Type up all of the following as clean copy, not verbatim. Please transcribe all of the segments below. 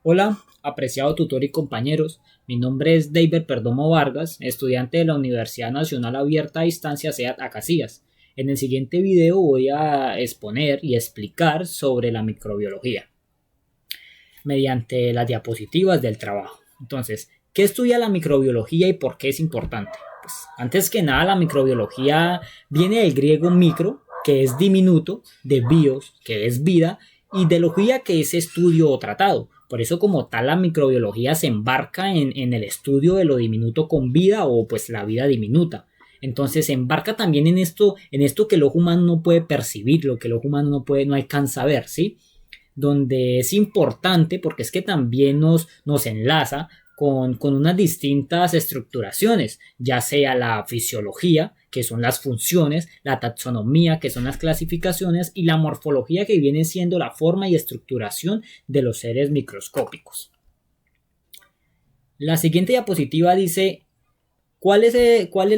Hola, apreciado tutor y compañeros. Mi nombre es David Perdomo Vargas, estudiante de la Universidad Nacional Abierta a Distancia SEAD Acasías. En el siguiente video voy a exponer y explicar sobre la microbiología mediante las diapositivas del trabajo. Entonces, ¿qué estudia la microbiología y por qué es importante? Pues, antes que nada, la microbiología viene del griego micro, que es diminuto, de bios, que es vida, y de logía, que es estudio o tratado. Por eso, como tal, la microbiología se embarca en el estudio de lo diminuto con vida o pues la vida diminuta. Entonces se embarca también en esto que el ojo humano no puede percibir, lo que el ojo humano no alcanza a ver, ¿sí? Donde es importante porque es que también nos enlaza con unas distintas estructuraciones, ya sea la fisiología, que son las funciones, la taxonomía, que son las clasificaciones, y la morfología, que viene siendo la forma y estructuración de los seres microscópicos. La siguiente diapositiva dice: ¿Cuál es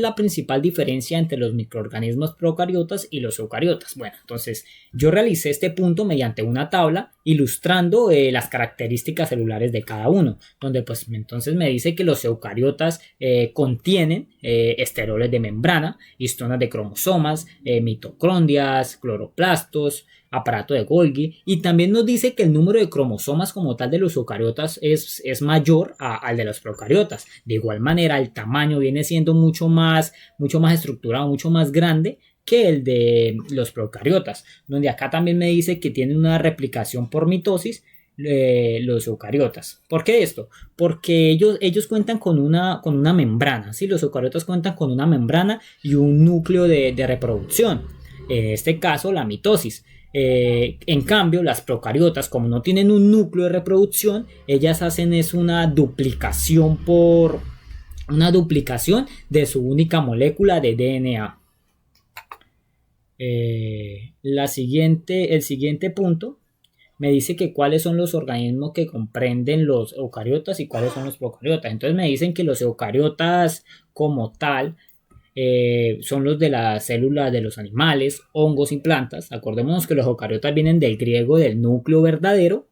la principal diferencia entre los microorganismos procariotas y los eucariotas? Bueno, entonces yo realicé este punto mediante una tabla ilustrando las características celulares de cada uno, donde pues entonces me dice que los eucariotas contienen esteroles de membrana, histonas de cromosomas, mitocondrias, cloroplastos, aparato de Golgi, y también nos dice que el número de cromosomas como tal de los eucariotas es mayor al de los procariotas. De igual manera, el tamaño viene siendo mucho más estructurado, mucho más grande que el de los procariotas, donde acá también me dice que tienen una replicación por mitosis los eucariotas. ¿Por qué esto? Porque ellos cuentan con una membrana, ¿sí? Los eucariotas cuentan con una membrana y un núcleo de reproducción, en este caso la mitosis. En cambio, las procariotas, como no tienen un núcleo de reproducción, ellas hacen es una duplicación de su única molécula de DNA. El siguiente punto me dice que cuáles son los organismos que comprenden los eucariotas y cuáles son los procariotas. Entonces me dicen que los eucariotas como tal son los de las células de los animales, hongos y plantas. Acordémonos que los eucariotas vienen del griego del núcleo verdadero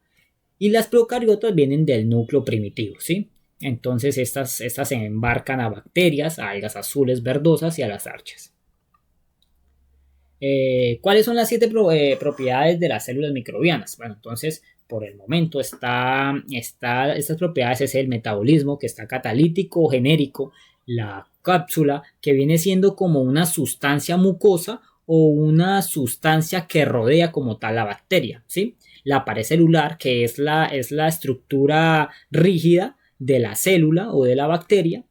y las procariotas vienen del núcleo primitivo, ¿sí? Entonces estas se embarcan a bacterias, a algas azules verdosas y a las archas. ¿Cuáles son las 7 propiedades de las células microbianas? Bueno, entonces por el momento estas propiedades es el metabolismo, que está catalítico o genérico, la cápsula, que viene siendo como una sustancia mucosa o una sustancia que rodea como tal la bacteria, ¿sí? La pared celular, que es la estructura rígida de la célula o de la bacteria,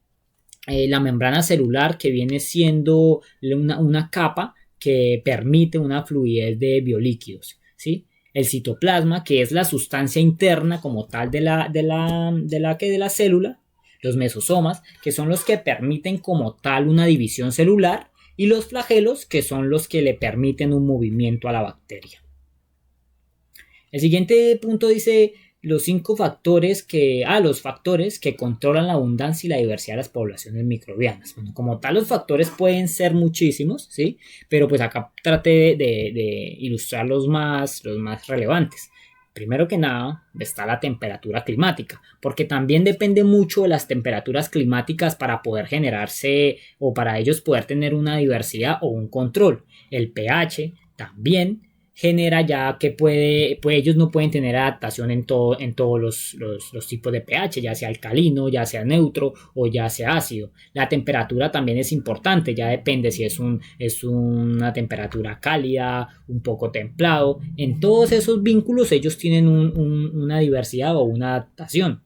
la membrana celular, que viene siendo una capa que permite una fluidez de biolíquidos, ¿sí? El citoplasma, que es la sustancia interna como tal de la célula, los mesosomas, que son los que permiten como tal una división celular, y los flagelos, que son los que le permiten un movimiento a la bacteria. El siguiente punto dice los factores que controlan la abundancia y la diversidad de las poblaciones microbianas. Bueno, como tal, los factores pueden ser muchísimos, ¿sí? Pero pues acá traté de ilustrar los más relevantes. Primero que nada está la temperatura climática, porque también depende mucho de las temperaturas climáticas para poder generarse o para ellos poder tener una diversidad o un control. El pH también genera, ya que ellos no pueden tener adaptación en todos los tipos de pH, ya sea alcalino, ya sea neutro o ya sea ácido. La temperatura también es importante, ya depende si es una temperatura cálida, un poco templado. En todos esos vínculos ellos tienen una diversidad o una adaptación.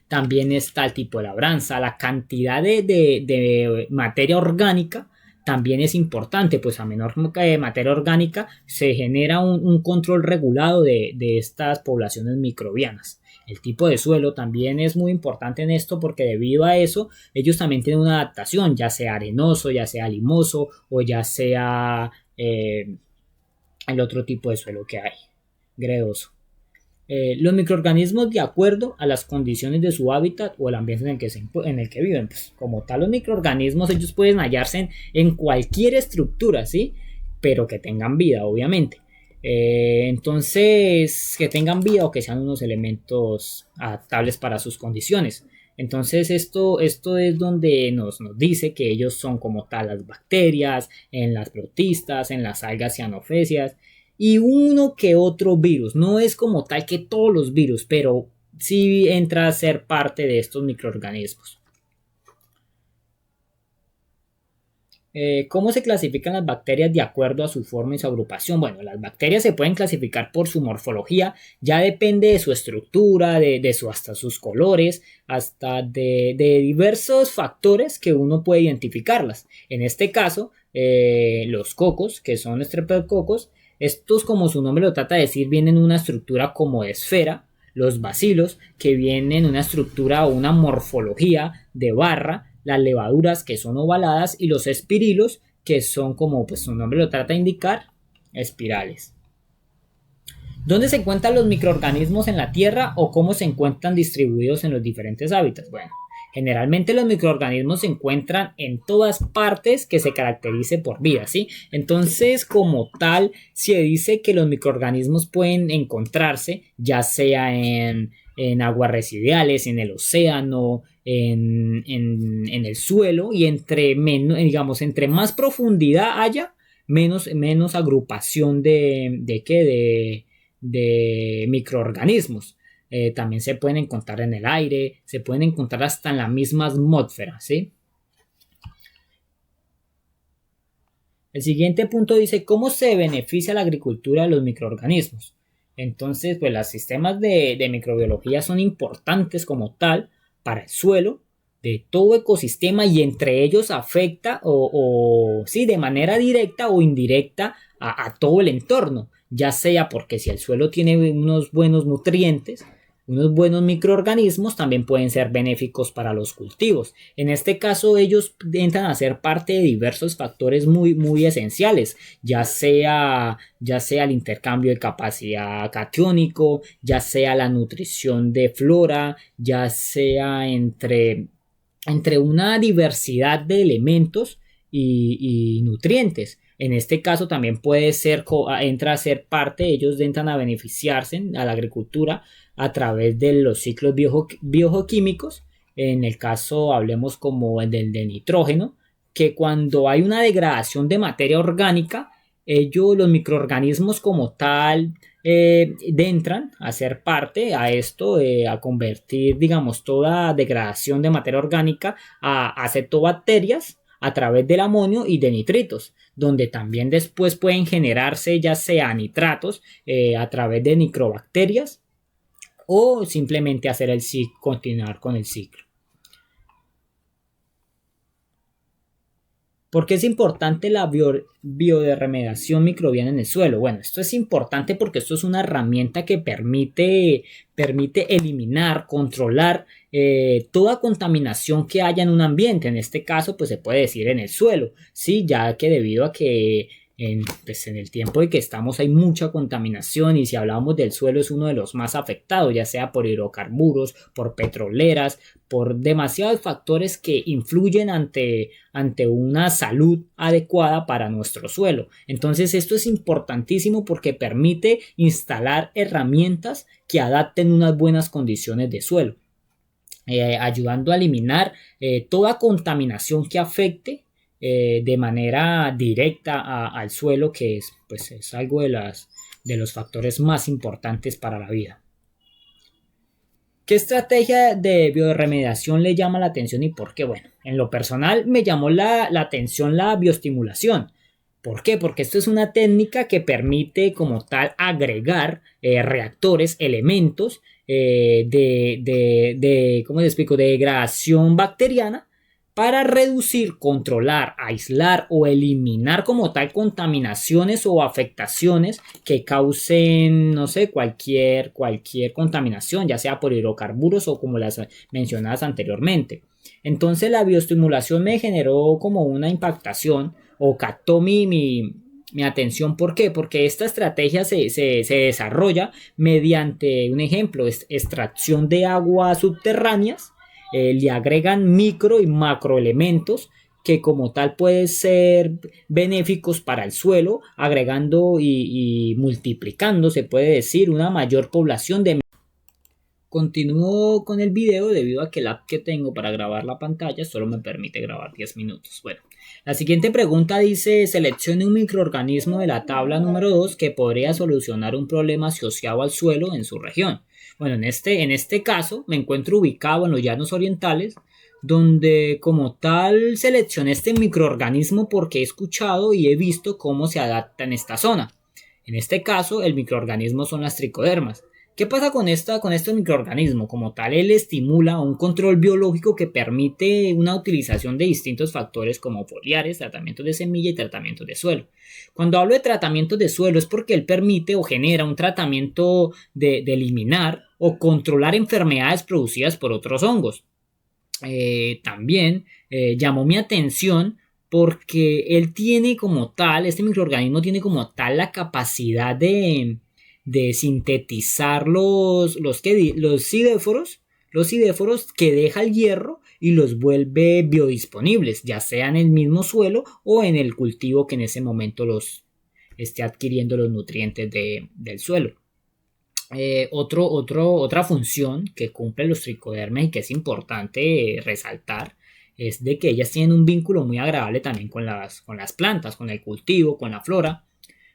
También está el tipo de labranza, la cantidad de materia orgánica también es importante, pues a menor materia orgánica se genera un control regulado de estas poblaciones microbianas. El tipo de suelo también es muy importante en esto, porque debido a eso ellos también tienen una adaptación, ya sea arenoso, ya sea limoso o ya sea el otro tipo de suelo que hay, gredoso. Los microorganismos, de acuerdo a las condiciones de su hábitat o el ambiente en el que viven, pues como tal, los microorganismos ellos pueden hallarse en cualquier estructura, ¿sí? Pero que tengan vida, obviamente. Entonces, que tengan vida o que sean unos elementos adaptables para sus condiciones. Entonces, esto es donde nos dice que ellos son como tal las bacterias, en las protistas, en las algas cianofesias y uno que otro virus. No es como tal que todos los virus, pero sí entra a ser parte de estos microorganismos. ¿Cómo se clasifican las bacterias de acuerdo a su forma y su agrupación? Bueno, las bacterias se pueden clasificar por su morfología, ya depende de su estructura, hasta sus colores, hasta de diversos factores que uno puede identificarlas. En este caso, los cocos, que son estreptococos, estos, como su nombre lo trata de decir, vienen en una estructura como de esfera. Los bacilos, que vienen en una estructura o una morfología de barra, las levaduras, que son ovaladas, y los espirilos, que son, como pues su nombre lo trata de indicar, espirales. ¿Dónde se encuentran los microorganismos en la Tierra o cómo se encuentran distribuidos en los diferentes hábitats? Bueno, generalmente los microorganismos se encuentran en todas partes que se caracterice por vida, ¿sí? Entonces, como tal, se dice que los microorganismos pueden encontrarse ya sea en aguas residuales, en el océano, en el suelo, y entre más profundidad haya, menos agrupación de microorganismos. También se pueden encontrar en el aire, se pueden encontrar hasta en la misma atmósfera, ¿sí? El siguiente punto dice, ¿cómo se beneficia la agricultura de los microorganismos? Entonces, pues los sistemas de microbiología son importantes como tal para el suelo de todo ecosistema, y entre ellos afecta sí, de manera directa o indirecta a todo el entorno, ya sea porque si el suelo tiene unos buenos nutrientes, unos buenos microorganismos, también pueden ser benéficos para los cultivos. En este caso, ellos entran a ser parte de diversos factores muy esenciales, ya sea el intercambio de capacidad catiónico, ya sea la nutrición de flora, ya sea entre una diversidad de elementos y nutrientes. En este caso también entra a ser parte, ellos entran a beneficiarse a la agricultura a través de los ciclos biogeoquímicos. En el caso hablemos como el del nitrógeno, que cuando hay una degradación de materia orgánica, los microorganismos como tal, entran a ser parte a esto, a convertir, digamos, toda degradación de materia orgánica a acetobacterias a través del amonio y de nitritos, donde también después pueden generarse ya sea nitratos a través de microbacterias, o simplemente continuar con el ciclo. ¿Por qué es importante la bioremediación microbiana en el suelo? Bueno, esto es importante porque esto es una herramienta que permite eliminar, controlar toda contaminación que haya en un ambiente. En este caso, pues se puede decir en el suelo, ¿sí? Ya que debido a que en el tiempo de que estamos hay mucha contaminación, y si hablamos del suelo es uno de los más afectados, ya sea por hidrocarburos, por petroleras, por demasiados factores que influyen ante una salud adecuada para nuestro suelo. Entonces esto es importantísimo porque permite instalar herramientas que adapten unas buenas condiciones de suelo, ayudando a eliminar toda contaminación que afecte de manera directa al suelo, que es algo de los factores más importantes para la vida. ¿Qué estrategia de bioremediación le llama la atención y por qué? Bueno, en lo personal me llamó la atención la bioestimulación. ¿Por qué? Porque esto es una técnica que como tal agregar reactores, elementos ¿cómo les explico?, de degradación bacteriana, para reducir, controlar, aislar o eliminar como tal contaminaciones o afectaciones que causen, no sé, cualquier contaminación, ya sea por hidrocarburos o como las mencionadas anteriormente. Entonces la bioestimulación me generó como una impactación, o captó mi atención. ¿Por qué? Porque esta estrategia se desarrolla mediante, un ejemplo, extracción de aguas subterráneas. Le agregan micro y macroelementos que como tal pueden ser benéficos para el suelo, agregando y multiplicando, se puede decir, una mayor población de... Continúo con el video debido a que el app que tengo para grabar la pantalla solo me permite grabar 10 minutos. Bueno, la siguiente pregunta dice, seleccione un microorganismo de la tabla número 2 que podría solucionar un problema asociado al suelo en su región. Bueno, en este caso me encuentro ubicado en los llanos orientales, donde como tal seleccioné este microorganismo porque he escuchado y he visto cómo se adapta en esta zona. En este caso, el microorganismo son las tricodermas. ¿Qué pasa con este microorganismo? Como tal, él estimula un control biológico que permite una utilización de distintos factores como foliares, tratamientos de semilla y tratamientos de suelo. Cuando hablo de tratamientos de suelo es porque él permite o genera un tratamiento de eliminar o controlar enfermedades producidas por otros hongos. También llamó mi atención porque él tiene como tal, este microorganismo tiene como tal la capacidad de sintetizar los sidéforos que deja el hierro y los vuelve biodisponibles, ya sea en el mismo suelo o en el cultivo que en ese momento los esté adquiriendo los nutrientes del suelo. Otra función que cumplen los tricodermas y que es importante resaltar es de que ellas tienen un vínculo muy agradable también con las plantas, con el cultivo, con la flora.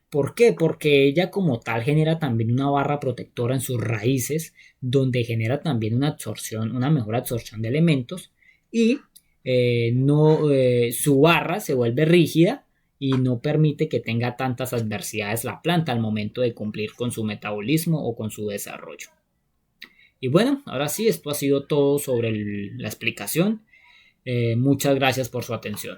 ¿Por qué? Porque ella como tal genera también una barra protectora en sus raíces, donde genera también una mejor absorción de elementos y su barra se vuelve rígida y no permite que tenga tantas adversidades la planta al momento de cumplir con su metabolismo o con su desarrollo. Y bueno, ahora sí, esto ha sido todo sobre la explicación. Muchas gracias por su atención.